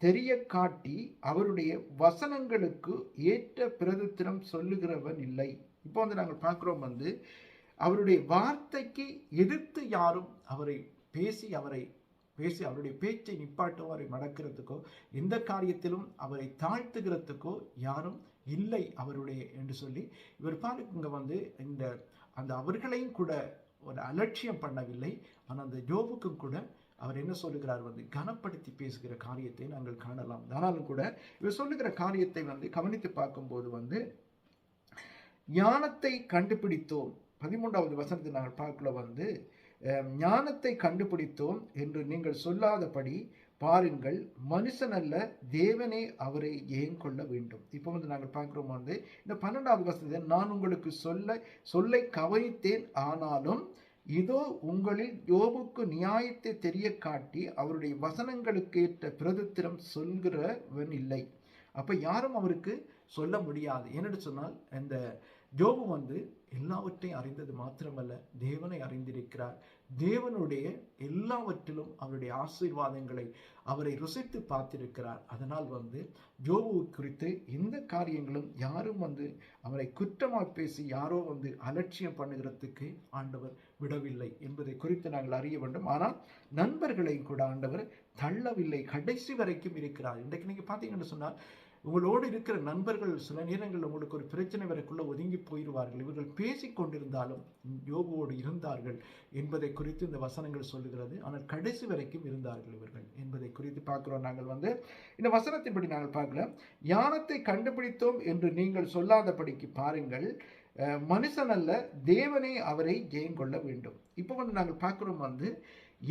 Speaker 1: தெரிய காட்டி அவருடைய வசனங்களுக்கு ஏற்ற பிரதித்திரம் சொல்லுகிறவன் இல்லை. இப்போ நாங்கள் பார்க்கிறோம், அவருடைய வார்த்தைக்கு எதிர்த்து யாரும் அவரை பேசி அவருடைய பேச்சை நிப்பாட்டோ அவரை மடக்கிறதுக்கோ எந்த காரியத்திலும் அவரை தாழ்த்துகிறதுக்கோ யாரும் இல்லை அவருடைய என்று சொல்லி இவர் பாருங்க இந்த அந்த அவர்களையும் கூட ஒரு அலட்சியம் பண்ணவில்லை. ஆனால் அந்த யோபுக்கும் கூட அவர் என்ன சொல்லுகிறார், கனப்படுத்தி பேசுகிற காரியத்தை நாங்கள் காணலாம். ஆனாலும் கூட இவர் சொல்லுகிற காரியத்தை கவனித்து பார்க்கும்போது ஞானத்தை கண்டுபிடித்தோம். 13வது வசனத்தை நாங்கள் பார்க்கல, ஞானத்தை கண்டுபிடித்தோம் என்று நீங்கள் சொல்லாதபடி பாருங்கள், மனுஷன் அல்ல தேவனே அவரை ஏன் கொள்ள வேண்டும். இப்போ நாங்கள் பார்க்கிறோம், இந்த 12வது வசனத்தை நான் உங்களுக்கு சொல்லை கவனித்தேன், ஆனாலும் இதோ உங்களில் யோபுக்கு நியாயத்தை தெரிய காட்டி அவருடைய வசனங்களுக்கு ஏற்ற பிரதித்திரம் சொல்கிறவன் இல்லை. அப்ப யாரும் அவருக்கு சொல்ல முடியாது. என்னென்னு சொன்னால், இந்த யோபு எல்லாவற்றையும் அறிந்தது மாத்திரமல்ல, தேவனை அறிந்திருக்கிறார். தேவனுடைய எல்லாவற்றிலும் அவருடைய ஆசீர்வாதங்களை அவரை ருசித்து பார்த்திருக்கிறார். அதனால் யோபு குறித்து எந்த காரியங்களும் யாரும் அவரை குற்றமாக பேசி யாரோ அலட்சியம் பண்ணுகிறதுக்கு ஆண்டவர் விடவில்லை என்பதை குறித்து நாங்கள் அறிய வேண்டும். ஆனால் நண்பர்களை கூட ஆண்டவர் தள்ளவில்லை, கடைசி வரைக்கும் இருக்கிறார். இன்றைக்கு நீங்க பார்த்தீங்கன்னு சொன்னால், உங்களோடு இருக்கிற நண்பர்கள் சில நேரங்களில் உங்களுக்கு ஒரு பிரச்சனை வரைக்குள்ள ஒதுங்கி போயிடுவார்கள். இவர்கள் பேசிக் கொண்டிருந்தாலும் யோபுவோடு இருந்தார்கள் என்பதை குறித்து இந்த வசனங்கள் சொல்லுகிறது. ஆனால் கடைசி வரைக்கும் இருந்தார்கள் இவர்கள் என்பதை குறித்து பார்க்கிறோம். நாங்கள் இந்த வசனத்தின்படி நாங்கள் பார்க்கல, ஞானத்தை கண்டுபிடித்தோம் என்று நீங்கள் சொல்லாதபடிக்கு பாருங்கள், மனுஷன் அல்ல தேவனே அவரை ஜெயம் கொள்ள வேண்டும். இப்போ நாங்கள் பார்க்கிறோம்,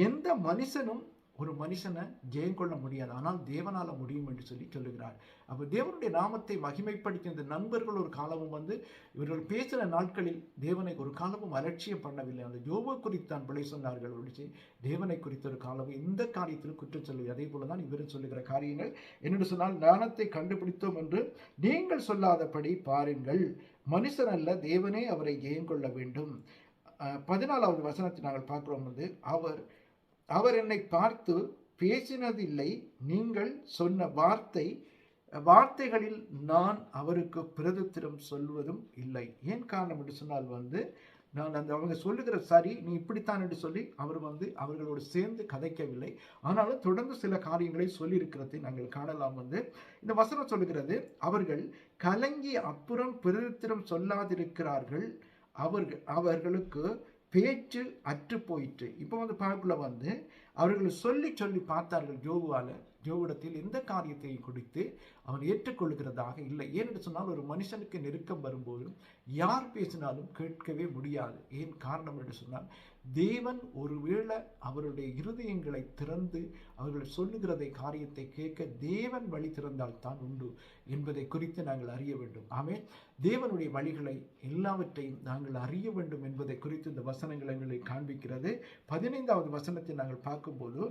Speaker 1: எந்த மனுஷனும் ஒரு மனுஷனை ஜெயம் கொள்ள முடியாது, ஆனால் தேவனால முடியும் என்று சொல்லுகிறார். அப்போ தேவனுடைய நாமத்தை மகிமைப்படுத்திய இந்த நண்பர்கள் ஒரு காலமும் இவர்கள் பேசுகிற நாட்களில் தேவனை ஒரு காலமும் அலட்சியம் பண்ணவில்லை. அந்த யோபு குறித்து தான் பிழை சொன்னார்கள் ஒழிச்சு தேவனை குறித்த ஒரு காலமும் எந்த காரியத்திலும் குற்றம் சொல்லுவது. அதே போல தான் இவரும் சொல்லுகிற காரியங்கள் என்னென்னு சொன்னால், ஞானத்தை கண்டுபிடித்தோம் என்று நீங்கள் சொல்லாதபடி பாருங்கள், மனுஷன் அல்ல தேவனே அவரை ஜெயம் கொள்ள வேண்டும். 14வது வசனத்தை நாங்கள் பார்க்கிறோம், அவர் என்னை பார்த்து பேசினதில்லை, நீங்கள் சொன்ன வார்த்தைகளில் நான் அவருக்கு பிரதித்திரம் சொல்வதும் இல்லை. ஏன் காரணம் என்று சொன்னால், நான் அவங்க சொல்லுகிற சரி நீ இப்படித்தான் என்று சொல்லி அவர் அவர்களோடு சேர்ந்து கதைக்கவில்லை. ஆனாலும் தொடர்ந்து சில காரியங்களை சொல்லியிருக்கிறதை நாங்கள் காணலாம். இந்த வசனம் சொல்லுகிறது, அவர்கள் கலங்கி அப்புறம் பிரதித்திரம் சொல்லாதிருக்கிறார்கள், அவர்களுக்கு பேச்சு அற்று போயிற்று. இப்போ பார்க்கல அவர்கள் சொல்லி பார்த்தார்கள் யோபுவிடத்தில் எந்த காரியத்தையும் குறித்து அவன் ஏற்றுக்கொள்கிறதாக இல்லை. ஏனென்று சொன்னால், ஒரு மனுஷனுக்கு நெருக்கம் வரும்போது யார் பேசினாலும் கேட்கவே முடியாது. ஏன் காரணம் என்று சொன்னால், தேவன் ஒருவேளை அவருடைய இருதயங்களை திறந்து அவர்கள் சொல்லுகிறதை காரியத்தை கேட்க தேவன் வழி திறந்தால் தான் உண்டு என்பதை குறித்து நாங்கள் அறிய வேண்டும். ஆமென். தேவனுடைய வழிகளை எல்லாவற்றையும் நாங்கள் அறிய வேண்டும் என்பதை குறித்து இந்த வசனங்கள் எங்களை காண்பிக்கிறது. 15வது வசனத்தை நாங்கள் பார்க்கும்போது,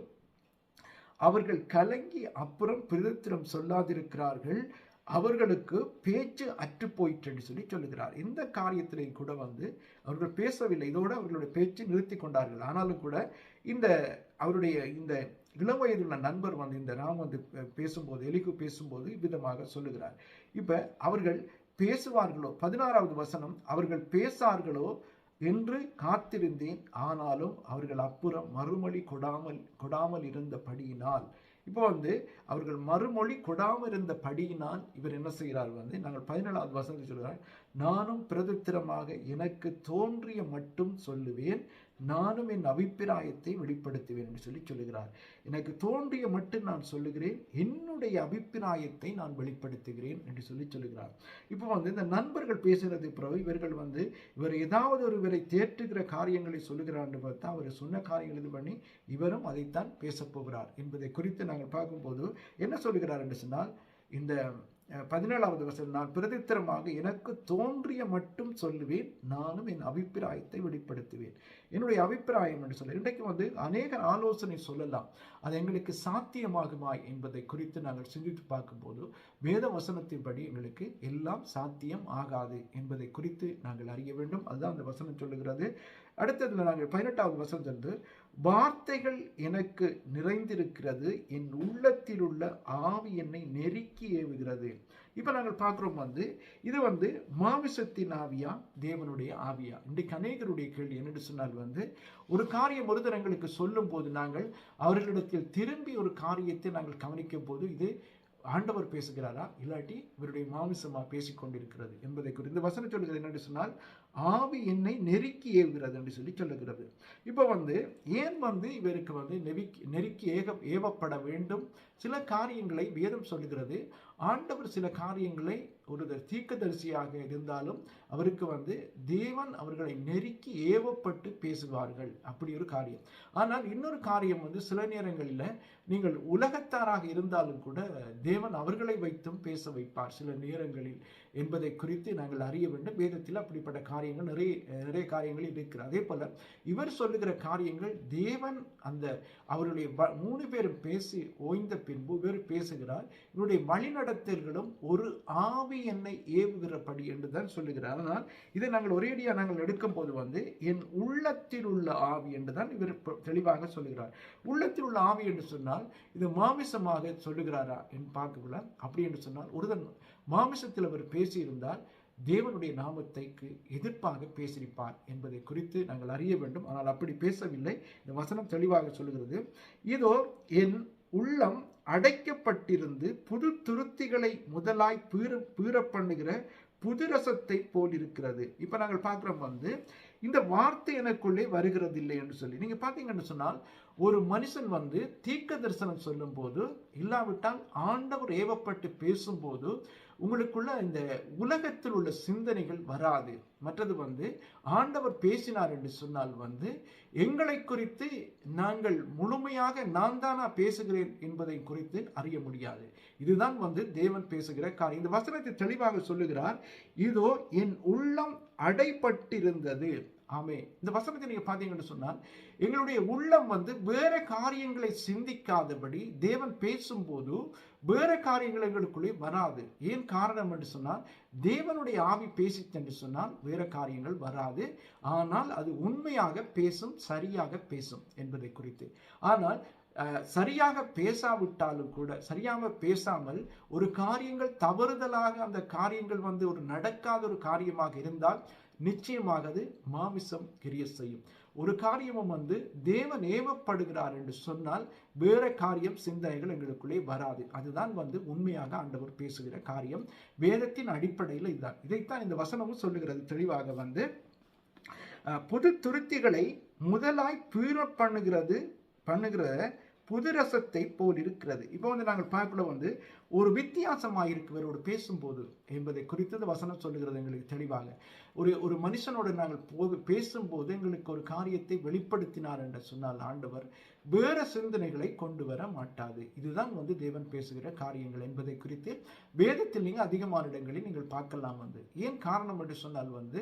Speaker 1: அவர்கள் கலங்கி அப்புறம் பிரதித்திரம் சொல்லாதிருக்கிறார்கள், அவர்களுக்கு பேச்சு அற்று போயிற்று என்று சொல்லுகிறார். இந்த காரியத்திலையும் கூட அவர்கள் பேசவில்லை, இதோடு அவர்களுடைய பேச்சு நிறுத்தி கொண்டார்கள். ஆனாலும் கூட அவருடைய இந்த இளம் வயதுள்ள நண்பர் வந்து இந்த ராம் வந்து பேசும்போது, எலிகு பேசும்போது இவ்விதமாக சொல்லுகிறார். இப்ப அவர்கள் பேசுவார்களோ, 16வது வசனம், அவர்கள் பேசார்களோ என்று காத்திருந்தேன், ஆனாலும் அவர்கள் அப்புறம் மறுமொழி கொடாமல் இருந்தபடியினால். இப்போ வந்து அவர்கள் மறுமொழி கொடாமல் இருந்தபடியினால் இவர் என்ன செய்கிறார் வந்து, நாங்கள் 17வது வசனத்தை சொல்கிறார், நானும் பிரதித்திரமாக எனக்கு தோன்றிய மட்டும் சொல்லுவேன், நானும் என் அபிப்பிராயத்தை வெளிப்படுத்துவேன் என்று சொல்லுகிறார். எனக்கு தோன்றிய மட்டும் நான் சொல்லுகிறேன், என்னுடைய அபிப்பிராயத்தை நான் வெளிப்படுத்துகிறேன் என்று சொல்லுகிறார். இப்போ வந்து இந்த நண்பர்கள் பேசுறது பிறகு இவர்கள் வந்து இவர் ஏதாவது ஒருவரை தேற்றுகிற காரியங்களை சொல்லுகிறார் என்று பார்த்தா, அவர் சொன்ன காரியங்கள் இது பண்ணி இவரும் அதைத்தான் பேசப் போகிறார் என்பதை குறித்து நாங்கள் பார்க்கும்போது என்ன சொல்லுகிறார் என்று சொன்னால், இந்த 17வது வசனம், நான் பிரதித்திரமாக எனக்கு தோன்றிய மட்டும் சொல்லுவேன், நானும் என் அபிப்பிராயத்தை வெளிப்படுத்துவேன். என்னுடைய அபிப்பிராயம் என்று சொல்ல, இன்றைக்கு வந்து அநேக ஆலோசனை சொல்லலாம், அது எங்களுக்கு சாத்தியமாகுமா என்பதை குறித்து நாங்கள் சிந்தித்து பார்க்கும்போது வேத வசனத்தின்படி எங்களுக்கு எல்லாம் சாத்தியம் ஆகாது என்பதை குறித்து நாங்கள் அறிய வேண்டும். அதுதான் அந்த வசனம் சொல்லுகிறது. அடுத்ததுல நாங்கள் 18வது வசனம் சொல்லுது, வார்த்தைகள் எனக்கு நிறைந்திருக்கிறது, என் உள்ளத்தில் உள்ள ஆவி என்னை நெருக்கி ஏவுகிறது. இப்ப நாங்கள் பார்க்கிறோம் வந்து இது வந்து மாமிசத்தின் ஆவியா, தேவனுடைய ஆவியா? இன்றைக்கு அநேகருடைய கேள்வி என்னென்னு சொன்னால் வந்து, ஒரு காரியம் ஒருத்தர் எங்களுக்கு சொல்லும் போது நாங்கள் அவர்களிடத்தில் திரும்பி ஒரு காரியத்தை நாங்கள் கவனிக்கும் போது, இது ஆண்டவர் பேசுகிறாரா இல்லாட்டி இவருடைய மாமிசமா பேசிக்கொண்டிருக்கிறது என்பதை குறித்து இந்த வசனம் சொல்லுகிறது. என்னென்று சொன்னால், ஆவி என்னை நெருக்கி ஏவுகிறது என்று சொல்லுகிறது. இப்போ வந்து ஏன் வந்து இவருக்கு வந்து நெருக்கி ஏவப்பட வேண்டும்? சில காரியங்களை வேதம் சொல்லுகிறது. ஆண்டவர் சில காரியங்களை ஒரு தீர்க்கதரிசியாக இருந்தாலும் அவருக்கு வந்து தேவன் அவர்களை நெருக்கி ஏவப்பட்டு பேசுவார்கள், அப்படி ஒரு காரியம். ஆனால் இன்னொரு காரியம் வந்து சில நேரங்களில் நீங்கள் உலகத்தாராக இருந்தாலும் கூட தேவன் அவர்களை வைத்தும் பேச வைப்பார் சில நேரங்களில் என்பதை குறித்து நாங்கள் அறிய வேண்டும். வேதத்தில் அப்படிப்பட்ட காரியங்கள் நிறைய காரியங்கள் இருக்கிறது. அதே போல இவர் சொல்லுகிற காரியங்கள் தேவன் அந்த அவருடைய 3 பேரும் பேசி ஓய்ந்த பின்பு இவர் பேசுகிறார். இவருடைய வழிநடத்தல்களும் ஒரு ஆவி என்னை ஏவுகிறபடி என்றுதான் சொல்லுகிறார். ஆனால் இதை நாங்கள் ஒரேடியாக நாங்கள் எடுக்கும் போது வந்து என் உள்ளத்தில் உள்ள ஆவி என்றுதான் இவர் தெளிவாக சொல்லுகிறார். உள்ளத்தில் உள்ள ஆவி என்று சொன்னால் இது மாமிசமாக சொல்லுகிறாரா என்று பார்க்கல. அப்படி என்று சொன்னால் ஒருதன் மாமிசத்தில் அவர் பேசியிருந்தால் தேவனுடைய நாமத்தைக்கு எதிர்ப்பாக பேசியிருப்பார் என்பதை குறித்து நாங்கள் அறிய வேண்டும். ஆனால் அப்படி பேசவில்லை. இந்த வசனம் தெளிவாக சொல்லுகிறது, இதோ என் உள்ளம் அடைக்கப்பட்டிருந்து புது துருத்திகளை முதலாய் பீற பண்ணுகிற புதுரசத்தை போல் இருக்கிறது. இப்ப நாங்கள் பார்க்கிறோம் வந்து இந்த வார்த்தை எனக்குள்ளே வருகிறது இல்லை என்று சொல்லி நீங்க பாத்தீங்கன்னு சொன்னால், ஒரு மனுஷன் வந்து தீர்க்க தரிசனம் சொல்லும் போது இல்லாவிட்டால் ஆண்டவர் ஏவப்பட்டு பேசும்போது உங்களுக்குள்ள இந்த உலகத்தில் உள்ள சிந்தனைகள் வராது. மற்றது வந்து ஆண்டவர் பேசினார் என்று சொன்னால் வந்து எங்களை குறித்து நாங்கள் முழுமையாக நான் தானா பேசுகிறேன் என்பதை குறித்து அறிய முடியாது. இதுதான் வந்து தேவன் பேசுகிற காரியம். இந்த வசனத்தை தெளிவாக சொல்லுகிறார், இதோ என் உள்ளம் அடைபட்டிருந்தது. ஆமே, இந்த வசனத்தை நீங்க பாத்தீங்கன்னு சொன்னால் எங்களுடைய உள்ளம் வந்து வேற காரியங்களை சிந்திக்காதபடி தேவன் பேசும்போது வேற காரியங்கள் எங்களுக்குள்ளே வராது. ஏன் காரணம் என்று சொன்னால், தேவனுடைய ஆவி பேசிட்டு என்று சொன்னால் வேற காரியங்கள் வராது. ஆனால் அது உண்மையாக பேசும், சரியாக பேசும் என்பதை குறித்து. ஆனால் சரியாக பேசாவிட்டாலும் கூட, சரியாக பேசாமல் ஒரு காரியங்கள் தவறுதலாக அந்த காரியங்கள் வந்து ஒரு நடக்காத ஒரு காரியமாக இருந்தால் நிச்சயமாக அது மாமிசம் கிரிய செய்யும். ஒரு காரியமும் வந்து தேவன் ஏவப்படுகிறார் என்று சொன்னால் வேற காரியம் சிந்தனைகள் எங்களுக்குள்ளே வராது. அதுதான் வந்து உண்மையாக ஆண்டவர் பேசுகிற காரியம். வேதத்தின் அடிப்படையில் இதுதான். இதைத்தான் இந்த வசனமும் சொல்லுகிறது தெளிவாக வந்து, புது துருத்திகளை முதலாய் பீற பண்ணுகிற புதுரசத்தை போல் இருக்கிறது. இப்போ வந்து நாங்கள் பார்க்கல வந்து ஒரு வித்தியாசமாக இருக்கிறவரோடு பேசும்போது என்பதை குறித்து வசனம் சொல்லுகிறது எங்களுக்கு தெளிவாக. ஒரு மனுஷனோடு நாங்கள் பேசும்போது எங்களுக்கு ஒரு காரியத்தை வெளிப்படுத்தினார் என்று சொன்னால் ஆண்டவர் வேற சிந்தனைகளை கொண்டு வர மாட்டாது. இதுதான் வந்து தேவன் பேசுகிற காரியங்கள் என்பதை குறித்து வேதத்தில் நீங்கள் அதிகமான இடங்களில் நீங்கள் பார்க்கலாம். வந்து ஏன் காரணம் என்று சொன்னால் வந்து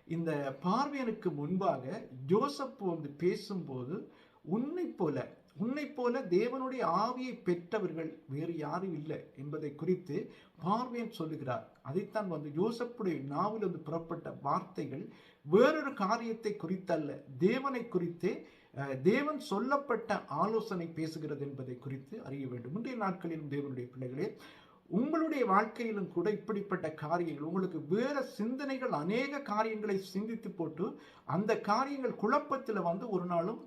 Speaker 1: இந்த பார்வையனுக்கு முன்பாக யோசப் வந்து பேசும்போது உன்னை போல தேவனுடைய ஆவியை பெற்றவர்கள் வேறு யாரும் இல்லை என்பதை குறித்து பார்வையன் சொல்லுகிறார். அதைத்தான் வந்து யோசப்புடைய நாவிலிருந்து புறப்பட்ட வார்த்தைகள் வேறொரு காரியத்தை குறித்தல்ல, தேவனை குறித்தே தேவன் சொல்லப்பட்ட ஆலோசனை பேசுகிறது என்பதை குறித்து அறிய வேண்டும். இன்றைய நாட்களிலும் தேவனுடைய பிள்ளைகளே, உங்களுடைய வாழ்க்கையிலும் கூட இப்படிப்பட்ட காரியங்கள், உங்களுக்கு வேற சிந்தனைகள், அநேக காரியங்களை சிந்தித்து போட்டு அந்த காரியங்கள் குழப்பத்தில் ஒரு நாளும்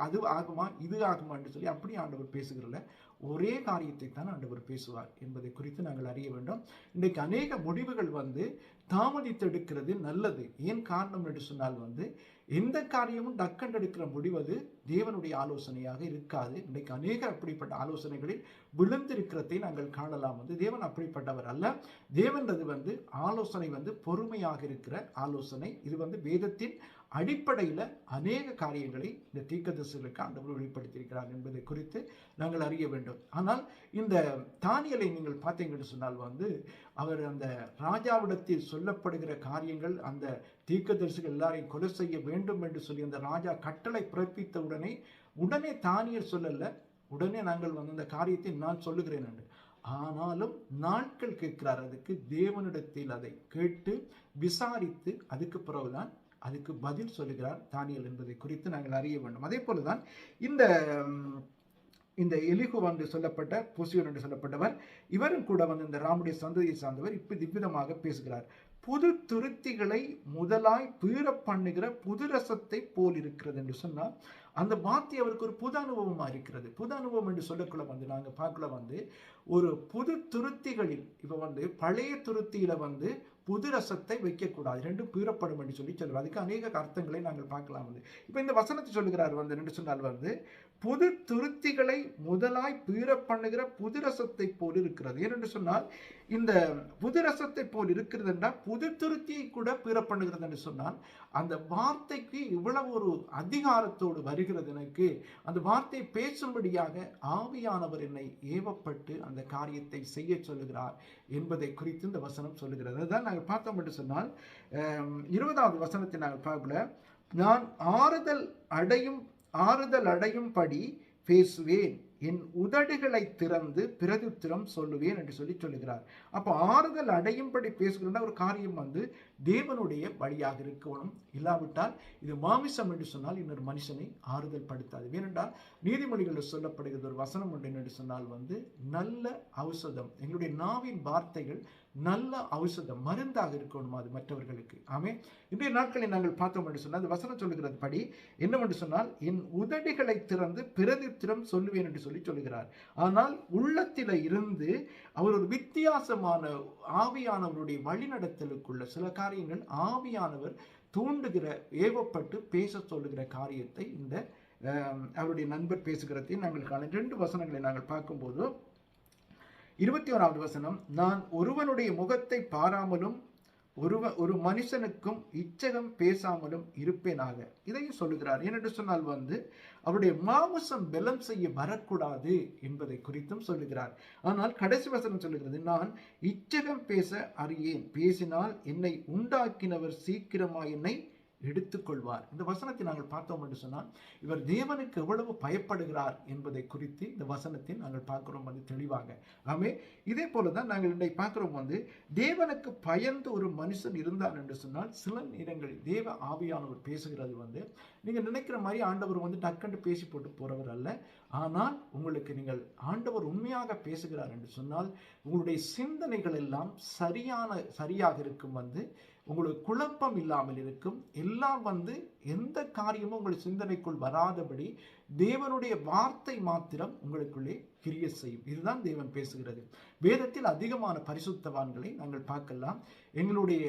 Speaker 1: அது ஆகுமா இது ஆகுமா என்று சொல்லி அப்படி ஆண்டவர் பேசுகிறல்ல, ஒரே காரியத்தை தான் ஆண்டவர் பேசுவார் என்பதை குறித்து நாங்கள் அறிய வேண்டும். இன்றைக்கு அநேக முடிவுகள் தாமதித்து எடுக்கிறது நல்லது. ஏன் காரணம் என்று சொன்னால் எந்த காரியமும் டக்கண்டு எடுக்கிற முடிவது தேவனுடைய ஆலோசனையாக இருக்காது. இன்றைக்கு அநேக அப்படிப்பட்ட ஆலோசனைகளில் விழுந்திருக்கிறதை நாங்கள் காணலாம். தேவன் அப்படிப்பட்டவர் அல்ல. தேவன்றது ஆலோசனை பொறுமையாக இருக்கிற ஆலோசனை. இது வேதத்தின் அடிப்படையில் அநேக காரியங்களை இந்த தீர்க்கதரிசிகளுக்கு ஆண்டவர் வெளிப்படுத்தியிருக்கிறார் என்பதை குறித்து நாங்கள் அறிய வேண்டும். ஆனால் இந்த தானியேலை நீங்கள் பார்த்தீங்கன்னு சொன்னால் அவர் அந்த ராஜாவிடத்தில் சொல்லப்படுகிற காரியங்கள், அந்த தீர்க்கதரிசிகள் எல்லாரையும் கொலை செய்ய வேண்டும் என்று சொல்லி அந்த ராஜா கட்டளை பிறப்பித்த உடனே தானியேல் சொல்லல, உடனே நாங்கள் அந்த காரியத்தை நான் சொல்லுகிறேன் என்று. ஆனாலும் நாட்கள் கேட்கிறார். அதுக்கு தேவனிடத்தில் அதை கேட்டு விசாரித்து அதுக்கு பிறகுதான் அதுக்கு பதில் சொல்லுகிறார் தானியேல் என்பதை குறித்து நாங்கள் அறிய வேண்டும். அதே போலதான் இந்த எலிகு சொல்லப்பட்ட புசியோன் என்று சொல்லப்பட்டவர், இவரும் கூட இந்த ராமுடைய சந்ததியை சார்ந்தவர். இப்படி இவ்விதமாக பேசுகிறார். புது துருத்திகளை முதலாய் பீற பண்ணுகிற புது ரசத்தை போல் இருக்கிறது என்று சொன்னால் அந்த வார்த்தை அவருக்கு ஒரு புது அனுபவமா இருக்கிறது. புது அனுபவம் என்று சொல்லக்குள்ள நாங்கள் பார்க்கல ஒரு புது துருத்திகளில் இப்ப பழைய துருத்தியில புது ரசத்தை வைக்கக்கூடாது, ரெண்டும் பீறப்படும் என்று சொல்லி சொல்லுவார். அதுக்கு அநேக அர்த்தங்களை நாங்கள் பார்க்கலாம். இப்ப இந்த வசனத்தை சொல்லுகிறார் என்று சொன்னால் புது துருத்திகளை முதலாய் பீற பண்ணுகிற புது ரசத்தை போல் இருக்கிறது. ஏனென்று சொன்னால் இந்த புது ரசத்தை போல் இருக்கிறது என்றால் புது துருத்தியை கூட பீற பண்ணுகிறது என்று சொன்னால் அந்த வார்த்தைக்கு இவ்வளவு ஒரு அதிகாரத்தோடு வருகிறது. எனக்கு அந்த வார்த்தையை பேசும்படியாக ஆவியானவர் என்னை ஏவப்பட்டு அந்த காரியத்தை செய்ய சொல்லுகிறார் என்பதை குறித்து இந்த வசனம் சொல்லுகிறது. அதுதான் நாங்கள் பார்த்தோம் என்று சொன்னால் 20வது வசனத்தை நாங்கள் பார்க்கல, நான் ஆறுதல் அடையும்படி பேசுவேன், என் உதடுகளை திறந்து பிரதித்திரம் சொல்லுவேன் என்று சொல்லுகிறார். அப்போ ஆறுதல் அடையும்படி பேசுகிற ஒரு காரியம் தேவனுடைய வழியாக இருக்கணும். இல்லாவிட்டால் இது மாமிசம் என்று சொன்னால் இன்னொரு மனுஷனை ஆறுதல் படுத்தாது. ஏனென்றால் நீதிமொழிகளில் சொல்லப்படுகிறது ஒரு வசனம் உண்டு என்று சொன்னால் நல்ல ஔஷதம், எங்களுடைய நாவின் வார்த்தைகள் நல்ல ஔஷதம், மருந்தாக இருக்கணும் அது மற்றவர்களுக்கு. ஆமே, இன்றைய நாட்களில் நாங்கள் பார்த்தோம் என்று சொன்னால் அந்த வசனம் சொல்லுகிறது படி என்னவென்று சொன்னால் என் உதடுகளை திறந்து பிரதித்திரம் சொல்லுவேன் என்று சொல்லுகிறார். ஆனால் உள்ளத்தில இருந்து அவர் ஒரு வித்தியாசமான ஆவியானவருடைய வழிநடத்தலுக்குள்ள சில காரியங்கள் ஆவியானவர் தூண்டுகிற ஏவப்பட்டு பேச சொல்லுகிற காரியத்தை இந்த அவருடைய நண்பர் பேசுகிறதை நாங்கள் காண 2 வசனங்களை நாங்கள் பார்க்கும்போது 21வது வசனம், நான் ஒருவனுடைய முகத்தை பாராமலும் ஒரு மனுஷனுக்கும் இச்சகம் பேசாமலும் இருப்பேனாக. இதையும் சொல்லுகிறார். ஏனென்று சொன்னால் அவருடைய மாமிசம் பலம் செய்ய வரக்கூடாது என்பதை குறித்தும் சொல்லுகிறார். ஆனால் கடைசி வசனம் சொல்லுகிறது, நான் இச்சகம் பேச அறியேன், பேசினால் என்னை உண்டாக்கினவர் சீக்கிரமாய் என்னை எடுத்துக்கொள்வார். இந்த வசனத்தை நாங்கள் பார்த்தோம் என்று சொன்னால் இவர் தேவனுக்கு எவ்வளவு பயப்படுகிறார் என்பதை குறித்து இந்த வசனத்தை நாங்கள் பார்க்கிறோம் தெளிவாக. ஆமே, இதே போலதான் நாங்கள் இன்றைக்கு பார்க்கிறோம் தேவனுக்கு பயந்து ஒரு மனுஷன் இருந்தான் என்று சொன்னால் சில நேரங்களில் தேவ ஆவியானவர் பேசுகிறது நீங்க நினைக்கிற மாதிரி ஆண்டவர் டக்கண்டு பேசி போட்டு போறவர் அல்ல. ஆனால் உங்களுக்கு நீங்கள் ஆண்டவர் உண்மையாக பேசுகிறார் என்று சொன்னால் உங்களுடைய சிந்தனைகள் எல்லாம் சரியாக இருக்கும். உங்களுக்கு குழப்பம் இல்லாமல் இருக்கும். எல்லாம் எந்த காரியமும் உங்கள் சிந்தனைக்குள் வராதபடி தேவனுடைய வார்த்தை மாத்திரம் உங்களுக்குள்ளே கிரிய செய்யும். இதுதான் தேவன் பேசுகிறது. வேதத்தில் அதிகமான பரிசுத்தவான்களை நாங்கள் பார்க்கலாம். எங்களுடைய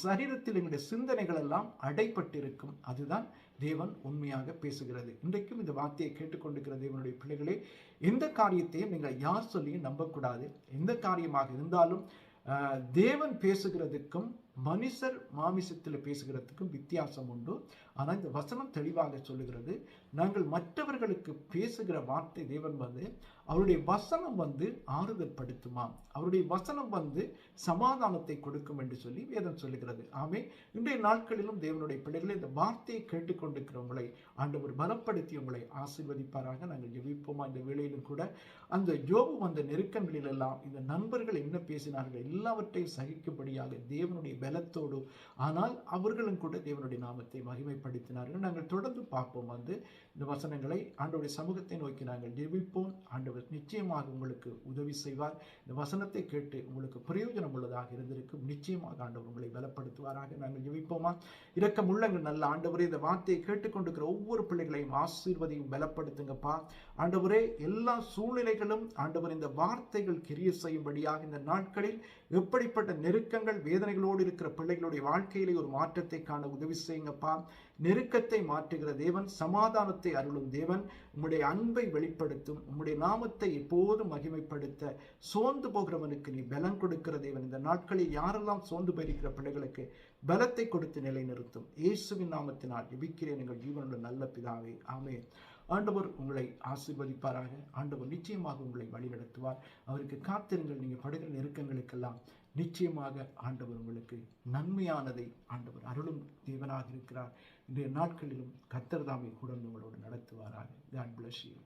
Speaker 1: சரீரத்தில் எங்களுடைய சிந்தனைகள் எல்லாம் அடைப்பட்டிருக்கும். அதுதான் தேவன் உண்மையாக பேசுகிறது. இன்றைக்கும் இந்த வார்த்தையை கேட்டுக்கொண்டிருக்கிற தேவனுடைய பிள்ளைகளே, எந்த காரியத்தையும் நீங்கள் யார் சொல்லியும் நம்பக்கூடாது. எந்த காரியமாக இருந்தாலும் தேவன் பேசுகிறதுக்கும் மனுஷர் மாமிசத்தில் பேசுகிறதுக்கும் வித்தியாசம் உண்டு. ஆனால் இந்த வசனம் தெளிவாக சொல்லுகிறது, நாங்கள் மற்றவர்களுக்கு பேசுகிற வார்த்தை தேவன் அவருடைய வசனம் ஆறுதல் படுத்துமாம், அவருடைய வசனம் சமாதானத்தை கொடுக்கும் என்று சொல்லி வேதம் சொல்லுகிறது. ஆமே, இன்றைய நாட்களிலும் தேவனுடைய பிள்ளைகளை இந்த வார்த்தையை கேட்டுக்கொண்டிருக்கிறவங்களை ஆண்டவர் பலப்படுத்தி உங்களை ஆசீர்வதிப்பாராக. நாங்கள் ஜெபிப்போமா. இந்த வேளையிலும் கூட அந்த யோபு வந்த நெருக்கங்களில் எல்லாம் இந்த நண்பர்கள் என்ன பேசினார்கள் எல்லாவற்றையும் சகிக்கும்படியாக தேவனுடைய பலத்தோடு, ஆனால் அவர்களும் கூட தேவனுடைய நாமத்தை மகிமைப்படுத்த வெளிப்படுத்தினார்கள். நாங்கள் தொடர்ந்து பார்ப்போம். இந்த வசனங்களை ஆண்டவருடைய சமூகத்தை நோக்கி நாங்கள் ஜெபிப்போம். ஆண்டவர் நிச்சயமாக உங்களுக்கு உதவி செய்வார். இந்த வசனத்தை கேட்டு உங்களுக்கு பிரயோஜனம் உள்ளதாக இருந்திருக்கும். நிச்சயமாக ஆண்டவர் உங்களை பலப்படுத்துவாராக. நாங்கள் ஜெபிப்போமா? இரக்கம் உள்ளங்கள் நல்ல ஆண்டவரே, இந்த வார்த்தையை கேட்டுக்கொண்டிருக்கிற ஒவ்வொரு பிள்ளைகளையும் ஆசீர்வதியும் பலப்படுத்துங்கப்பா. ஆண்டவரே, எல்லா சூழ்நிலைகளும் ஆண்டவர் இந்த வார்த்தைகள் கிரிய செய்யும்படியாக இந்த நாட்களில் எப்படிப்பட்ட நெருக்கங்கள் வேதனைகளோடு இருக்கிற பிள்ளைகளுடைய வாழ்க்கையிலே ஒரு மாற்றத்தை காண உதவி செய்யுங்கப்பா. நெருக்கத்தை மாற்றுகிற தேவன், சமாதானத்தை அருளும் தேவன், உம்முடைய அன்பை வெளிப்படுத்தும், உம்முடைய நாமத்தை எப்போதும் மகிமைப்படுத்த சோர்ந்து போகிறவனுக்கு நீ பலம் கொடுக்கிற தேவன். இந்த நாட்களில் யாரெல்லாம் சோர்ந்து போயிருக்கிற பிள்ளைகளுக்கு பலத்தை கொடுத்து நிலைநிறுத்தும். இயேசுவின் நாமத்தினால் ஜெபிக்கிறேன் எங்கள் ஜீவனுள்ள நல்ல பிதாவே, ஆமென். ஆண்டவர் உங்களை ஆசீர்வதிப்பாராக. ஆண்டவர் நிச்சயமாக உங்களை வழிநடத்துவார். அவருக்கு காத்திருங்கள். நீங்கள் படுகிற நெருக்கங்களுக்கெல்லாம் நிச்சயமாக ஆண்டவர் உங்களுக்கு நன்மையானதை ஆண்டவர் அருளும் தேவனாக இருக்கிறார். இன்றைய நாட்களிலும் கர்த்தர் தாமே கூட உங்களோடு நடத்துவாராக. God bless you.